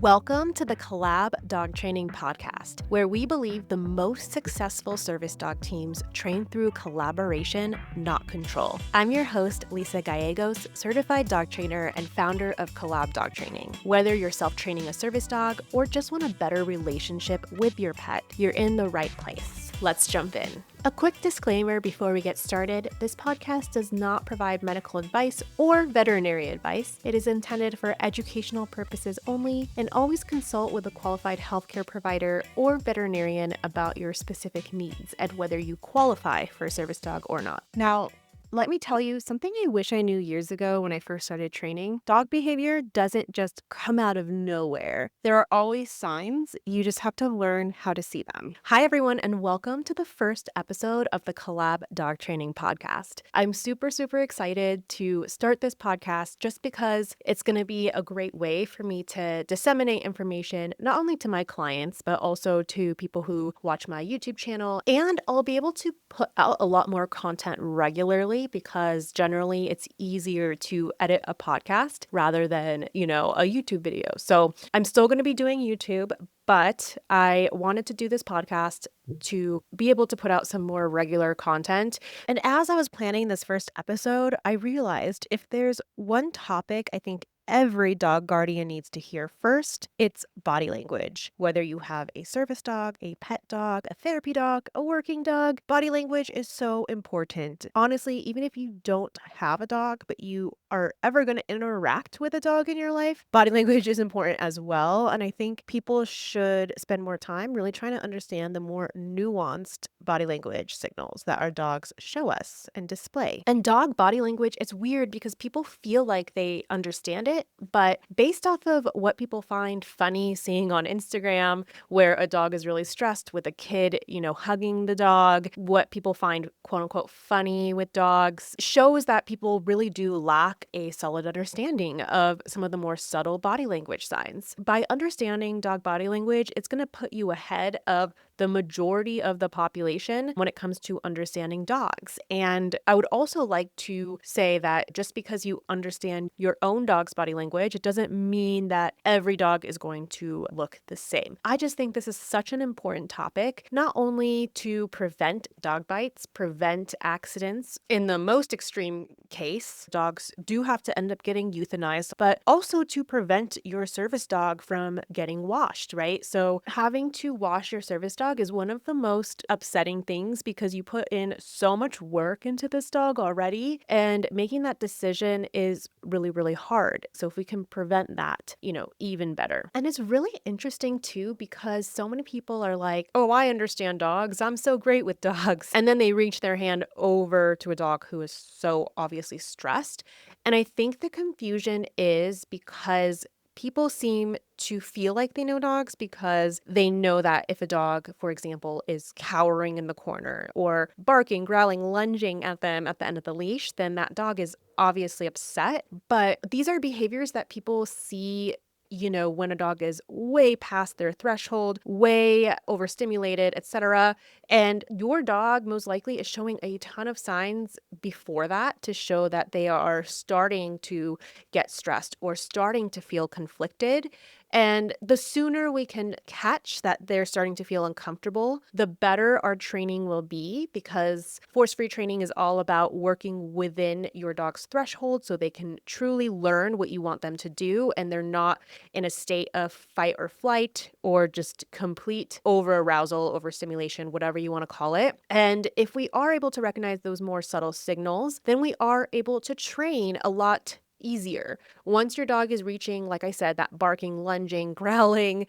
Welcome to the Collab Dog Training Podcast, where we believe the most successful service dog teams train through collaboration, not control. I'm your host, Lisa Gallegos, certified dog trainer and founder of Collab Dog Training. Whether you're self-training a service dog or just want a better relationship with your pet, you're in the right place. Let's jump in. A quick disclaimer before we get started, this podcast does not provide medical advice or veterinary advice. It is intended for educational purposes only, and always consult with a qualified healthcare provider or veterinarian about your specific needs and whether you qualify for a service dog or not. Now, let me tell you something I wish I knew years ago when I first started training. Dog behavior doesn't just come out of nowhere. There are always signs. You just have to learn how to see them. Hi, everyone, and welcome to the first episode of the Collab Dog Training Podcast. I'm super excited to start this podcast just because it's going to be a great way for me to disseminate information, not only to my clients, but also to people who watch my YouTube channel. And I'll be able to put out a lot more content regularly, because generally it's easier to edit a podcast rather than, a YouTube video. So I'm still going to be doing YouTube, but I wanted to do this podcast to be able to put out some more regular content. And as I was planning this first episode, I realized if there's one topic I think every dog guardian needs to hear first, it's body language. Whether you have a service dog, a pet dog, a therapy dog, a working dog, body language is so important. Honestly, even if you don't have a dog, but you are ever going to interact with a dog in your life, body language is important as well. And I think people should spend more time really trying to understand the more nuanced body language signals that our dogs show us and display. And dog body language, it's weird because people feel like they understand it, but based off of what people find funny seeing on Instagram, where a dog is really stressed with a kid, hugging the dog, what people find quote unquote funny with dogs shows that people really do lack a solid understanding of some of the more subtle body language signs. By understanding dog body language, it's going to put you ahead of the majority of the population when it comes to understanding dogs. And I would also like to say that just because you understand your own dog's body language, it doesn't mean that every dog is going to look the same. I just think this is such an important topic, not only to prevent dog bites, prevent accidents. In the most extreme case, dogs do have to end up getting euthanized, but also to prevent your service dog from getting washed, right? So having to wash your service dog is one of the most upsetting things because you put in so much work into this dog already, and making that decision is really hard. So if we can prevent that, even better. And it's really interesting too, because so many people are like, oh, I understand dogs. I'm so great with dogs. And then they reach their hand over to a dog who is so obviously stressed. And I think the confusion is because people seem to feel like they know dogs because they know that if a dog, for example, is cowering in the corner or barking, growling, lunging at them at the end of the leash, then that dog is obviously upset. But these are behaviors that people see when a dog is way past their threshold, way overstimulated, etc. And your dog most likely is showing a ton of signs before that to show that they are starting to get stressed or starting to feel conflicted. And the sooner we can catch that they're starting to feel uncomfortable, the better our training will be, because force-free training is all about working within your dog's threshold so they can truly learn what you want them to do and they're not in a state of fight or flight or just complete over-arousal, overstimulation, whatever you want to call it. And if we are able to recognize those more subtle signals, then we are able to train a lot easier. Once your dog is reaching, like I said, that barking, lunging, growling,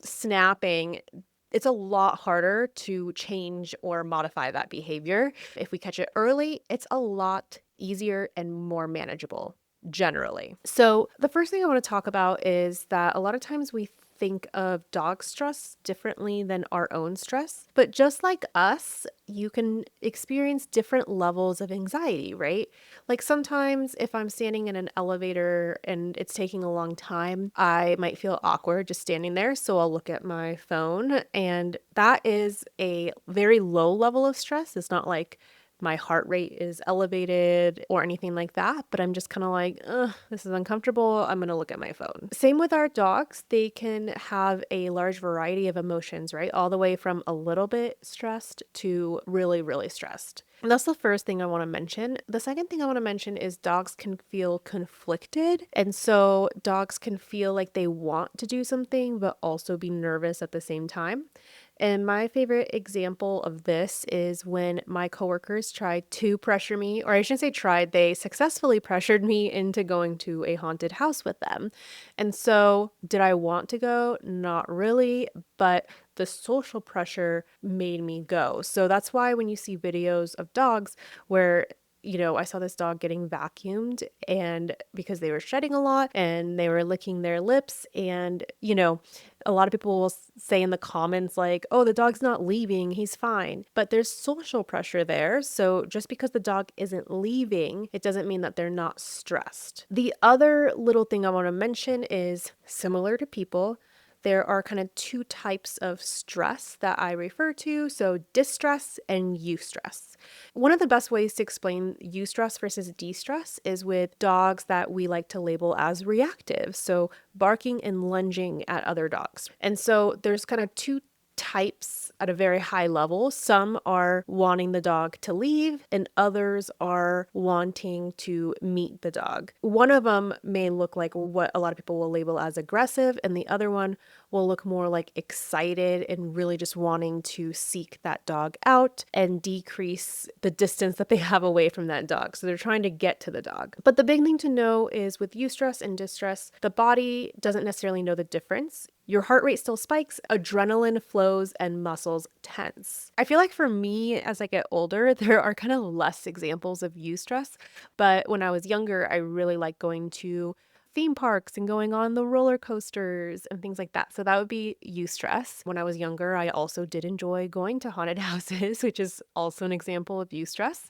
snapping, it's a lot harder to change or modify that behavior. If we catch it early, it's a lot easier and more manageable generally. So the first thing I want to talk about is that a lot of times we think of dog stress differently than our own stress. But just like us, you can experience different levels of anxiety, right? Like sometimes if I'm standing in an elevator and it's taking a long time, I might feel awkward just standing there. So I'll look at my phone, and that is a very low level of stress. It's not like my heart rate is elevated or anything like that, but I'm just kind of like, ugh, this is uncomfortable. I'm going to look at my phone. Same with our dogs. They can have a large variety of emotions, right? All the way from a little bit stressed to really, really stressed. And that's the first thing I want to mention. The second thing I want to mention is dogs can feel conflicted. And so dogs can feel like they want to do something, but also be nervous at the same time. And my favorite example of this is when my coworkers tried to pressure me, or I shouldn't say tried, they successfully pressured me into going to a haunted house with them. And so, did I want to go? Not really, but the social pressure made me go. So that's why when you see videos of dogs where I saw this dog getting vacuumed and because they were shedding a lot and they were licking their lips and, a lot of people will say in the comments like, oh, the dog's not leaving, he's fine. But there's social pressure there. So just because the dog isn't leaving, it doesn't mean that they're not stressed. The other little thing I want to mention is similar to people, there are kind of two types of stress that I refer to. So distress and eustress. One of the best ways to explain eustress versus de-stress is with dogs that we like to label as reactive. So barking and lunging at other dogs. And so there's kind of two types at a very high level. Some are wanting the dog to leave and others are wanting to meet the dog. One of them may look like what a lot of people will label as aggressive, and the other one will look more like excited and really just wanting to seek that dog out and decrease the distance that they have away from that dog. So they're trying to get to the dog. But the big thing to know is with eustress and distress, the body doesn't necessarily know the difference. Your heart rate still spikes, adrenaline flows, and muscles tense. I feel like for me, as I get older, there are kind of less examples of eustress. But when I was younger, I really liked going to theme parks and going on the roller coasters and things like that. So that would be eustress. When I was younger, I also did enjoy going to haunted houses, which is also an example of eustress.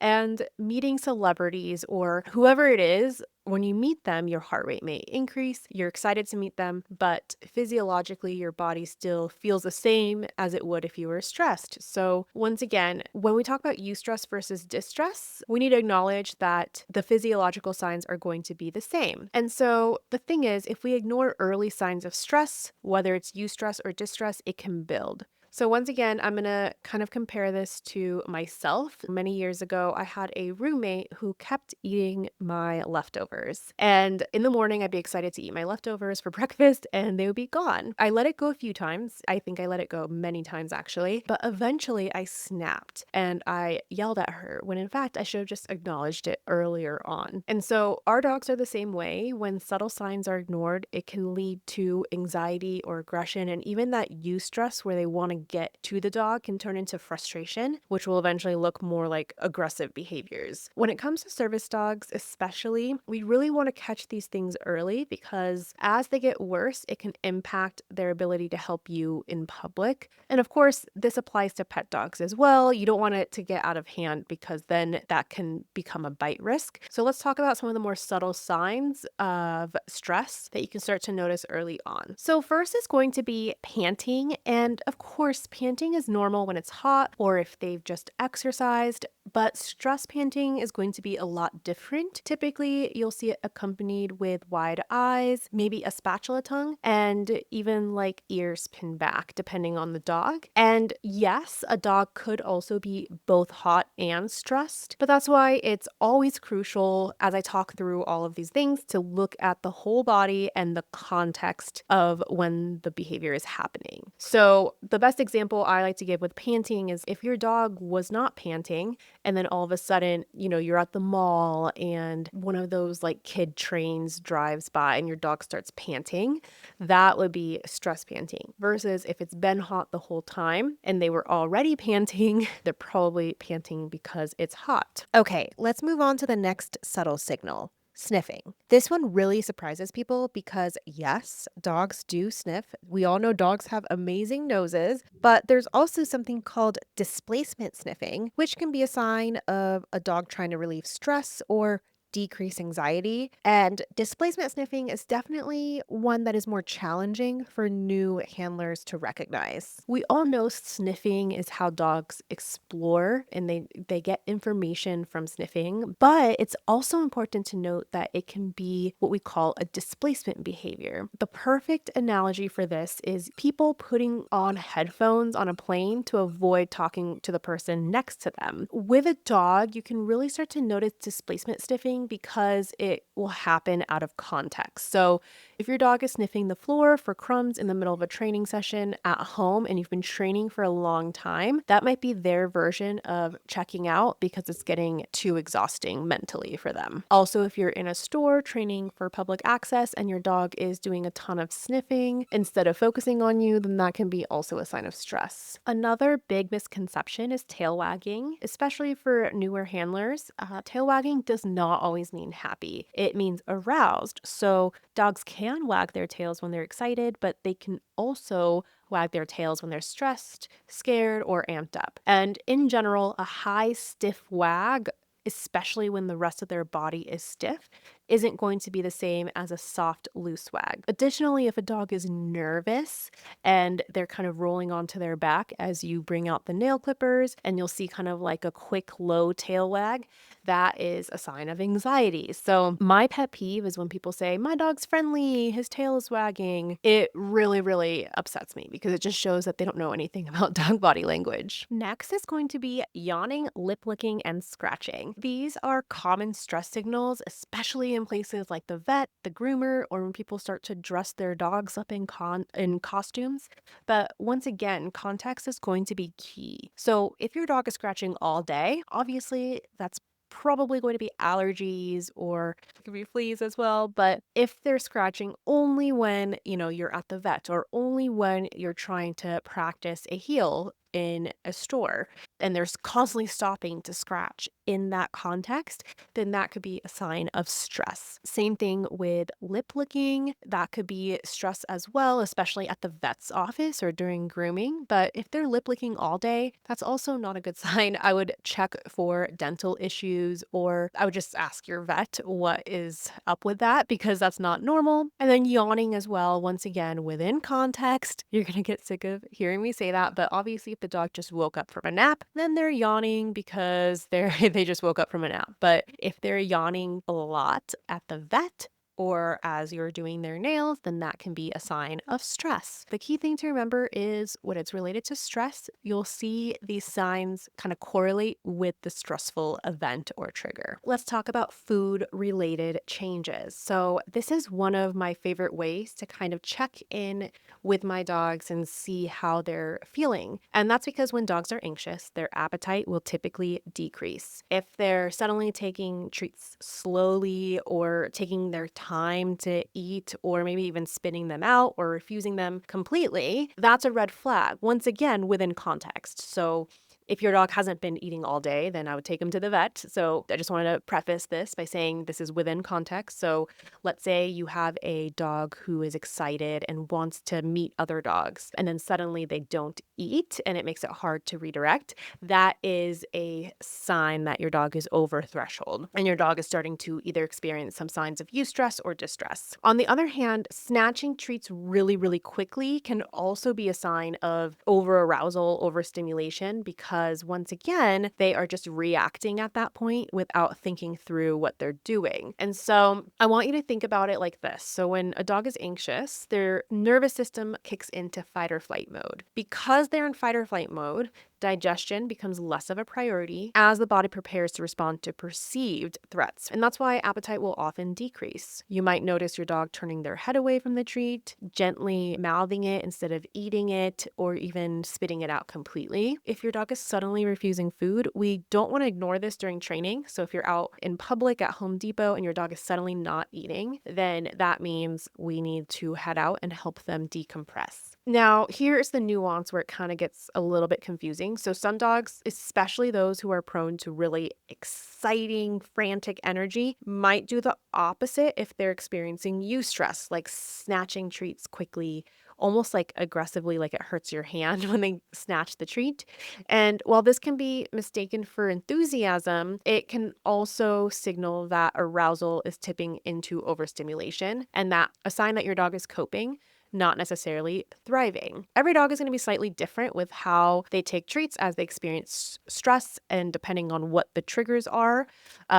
And meeting celebrities or whoever it is, when you meet them, your heart rate may increase. You're excited to meet them, but physiologically, your body still feels the same as it would if you were stressed. So, once again, when we talk about eustress versus distress, we need to acknowledge that the physiological signs are going to be the same. And so, the thing is, if we ignore early signs of stress, whether it's eustress or distress, it can build. So once again, I'm going to kind of compare this to myself. Many years ago, I had a roommate who kept eating my leftovers. And in the morning, I'd be excited to eat my leftovers for breakfast and they would be gone. I let it go a few times. I think I let it go many times actually. But eventually I snapped and I yelled at her when in fact I should have just acknowledged it earlier on. And so our dogs are the same way. When subtle signs are ignored, it can lead to anxiety or aggression and even that eustress where they want to get to the dog can turn into frustration, which will eventually look more like aggressive behaviors. When it comes to service dogs, especially, we really want to catch these things early because as they get worse, it can impact their ability to help you in public. And of course, this applies to pet dogs as well. You don't want it to get out of hand because then that can become a bite risk. So let's talk about some of the more subtle signs of stress that you can start to notice early on. So first is going to be panting. And of course, panting is normal when it's hot or if they've just exercised, but stress panting is going to be a lot different. Typically, you'll see it accompanied with wide eyes, maybe a spatula tongue, and even like ears pinned back, depending on the dog. And yes, a dog could also be both hot and stressed, but that's why it's always crucial as I talk through all of these things to look at the whole body and the context of when the behavior is happening. So the best example I like to give with panting is if your dog was not panting and then all of a sudden, you're at the mall and one of those like kid trains drives by and your dog starts panting, that would be stress panting. Versus if it's been hot the whole time and they were already panting, they're probably panting because it's hot. Okay, let's move on to the next subtle signal. Sniffing. This one really surprises people because yes, dogs do sniff. We all know dogs have amazing noses, but there's also something called displacement sniffing, which can be a sign of a dog trying to relieve stress or decrease anxiety. And displacement sniffing is definitely one that is more challenging for new handlers to recognize. We all know sniffing is how dogs explore and they get information from sniffing, but it's also important to note that it can be what we call a displacement behavior. The perfect analogy for this is people putting on headphones on a plane to avoid talking to the person next to them. With a dog, you can really start to notice displacement sniffing because it will happen out of context. So if your dog is sniffing the floor for crumbs in the middle of a training session at home and you've been training for a long time, that might be their version of checking out because it's getting too exhausting mentally for them. Also, if you're in a store training for public access and your dog is doing a ton of sniffing instead of focusing on you, then that can be also a sign of stress. Another big misconception is tail wagging, especially for newer handlers. Tail wagging does not always mean happy. It means aroused. So dogs can wag their tails when they're excited, but they can also wag their tails when they're stressed, scared, or amped up. And in general, a high, stiff wag, especially when the rest of their body is stiff, isn't going to be the same as a soft, loose wag. Additionally, if a dog is nervous and they're kind of rolling onto their back as you bring out the nail clippers and you'll see kind of like a quick, low tail wag, that is a sign of anxiety. So my pet peeve is when people say, my dog's friendly, his tail is wagging. It really, really upsets me because it just shows that they don't know anything about dog body language. Next is going to be yawning, lip licking, and scratching. These are common stress signals, especially in places like the vet, the groomer, or when people start to dress their dogs up in costumes. But once again, context is going to be key. So if your dog is scratching all day, obviously that's probably going to be allergies or it could be fleas as well. But if they're scratching only when, you're at the vet or only when you're trying to practice a heel in a store and they're constantly stopping to scratch in that context, then that could be a sign of stress. Same thing with lip licking. That could be stress as well, especially at the vet's office or during grooming. But if they're lip licking all day, that's also not a good sign. I would check for dental issues or I would just ask your vet what is up with that because that's not normal. And then yawning as well. Once again, within context, you're going to get sick of hearing me say that. But obviously, if the dog just woke up from a nap, then they're yawning because they just woke up from a nap. But if they're yawning a lot at the vet or as you're doing their nails, then that can be a sign of stress. The key thing to remember is when it's related to stress, you'll see these signs kind of correlate with the stressful event or trigger. Let's talk about food related changes. So this is one of my favorite ways to kind of check in with my dogs and see how they're feeling. And that's because when dogs are anxious, their appetite will typically decrease. If they're suddenly taking treats slowly or taking their time to eat or maybe even spitting them out or refusing them completely, that's a red flag. Once again, within context. So if your dog hasn't been eating all day, then I would take him to the vet. So I just wanted to preface this by saying this is within context. So let's say you have a dog who is excited and wants to meet other dogs, and then suddenly they don't eat and it makes it hard to redirect. That is a sign that your dog is over threshold and your dog is starting to either experience some signs of eustress or distress. On the other hand, snatching treats really, really quickly can also be a sign of over arousal, overstimulation, because once again, they are just reacting at that point without thinking through what they're doing. And so I want you to think about it like this. So when a dog is anxious, their nervous system kicks into fight or flight mode. Because they're in fight or flight mode, digestion becomes less of a priority as the body prepares to respond to perceived threats. And that's why appetite will often decrease. You might notice your dog turning their head away from the treat, gently mouthing it instead of eating it, or even spitting it out completely. If your dog is suddenly refusing food, we don't want to ignore this during training. So if you're out in public at Home Depot and your dog is suddenly not eating, then that means we need to head out and help them decompress. Now, here's the nuance where it kind of gets a little bit confusing. So some dogs, especially those who are prone to really exciting, frantic energy, might do the opposite if they're experiencing eustress, like snatching treats quickly almost like aggressively, like it hurts your hand when they snatch the treat. And while this can be mistaken for enthusiasm, it can also signal that arousal is tipping into overstimulation and that a sign that your dog is coping, not necessarily thriving. Every dog is going to be slightly different with how they take treats as they experience stress and depending on what the triggers are.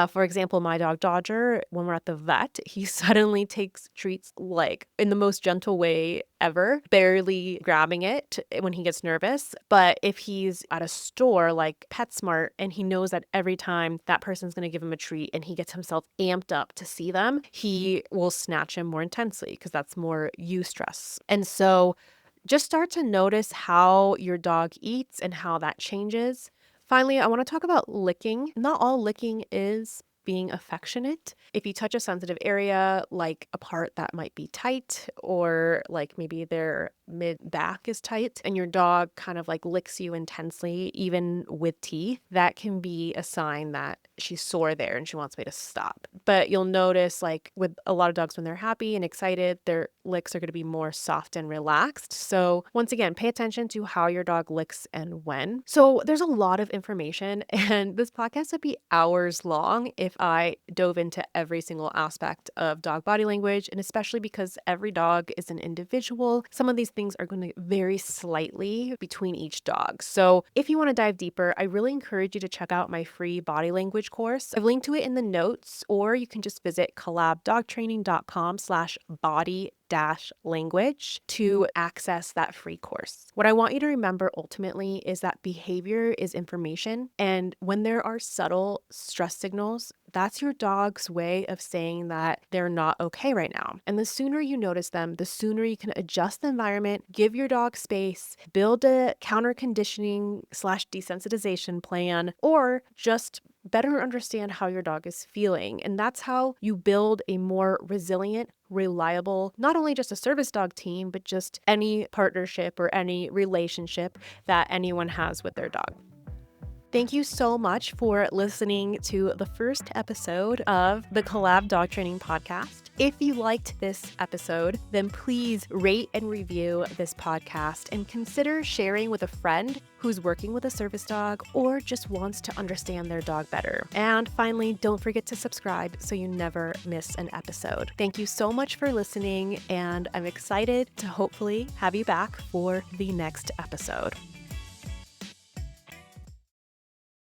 For example, my dog Dodger, when we're at the vet, he suddenly takes treats like in the most gentle way ever, barely grabbing it when he gets nervous. But if he's at a store like PetSmart and he knows that every time that person's going to give him a treat and he gets himself amped up to see them, he will snatch him more intensely because that's more eustress. And so just start to notice how your dog eats and how that changes. Finally, I want to talk about licking. Not all licking is being affectionate. If you touch a sensitive area, like a part that might be tight, or like maybe their mid back is tight, and your dog kind of like licks you intensely, even with teeth, that can be a sign that she's sore there and she wants me to stop. But you'll notice, like with a lot of dogs, when they're happy and excited, their licks are going to be more soft and relaxed. So once again, pay attention to how your dog licks and when. So there's a lot of information, and this podcast would be hours long if I dove into every single aspect of dog body language, and especially because every dog is an individual. Some of these things are going to vary slightly between each dog. So if you want to dive deeper, I really encourage you to check out my free body language course. I've linked to it in the notes, or you can just visit collabdogtraining.com/body-language to access that free course. What I want you to remember ultimately is that behavior is information. And when there are subtle stress signals, that's your dog's way of saying that they're not okay right now. And the sooner you notice them, the sooner you can adjust the environment, give your dog space, build a counter conditioning/desensitization plan, or just better understand how your dog is feeling. And that's how you build a more resilient, reliable, not only just a service dog team, but just any partnership or any relationship that anyone has with their dog. Thank you so much for listening to the first episode of the Collab Dog Training Podcast. If you liked this episode, then please rate and review this podcast and consider sharing with a friend who's working with a service dog or just wants to understand their dog better. And finally, don't forget to subscribe so you never miss an episode. Thank you so much for listening, and I'm excited to hopefully have you back for the next episode.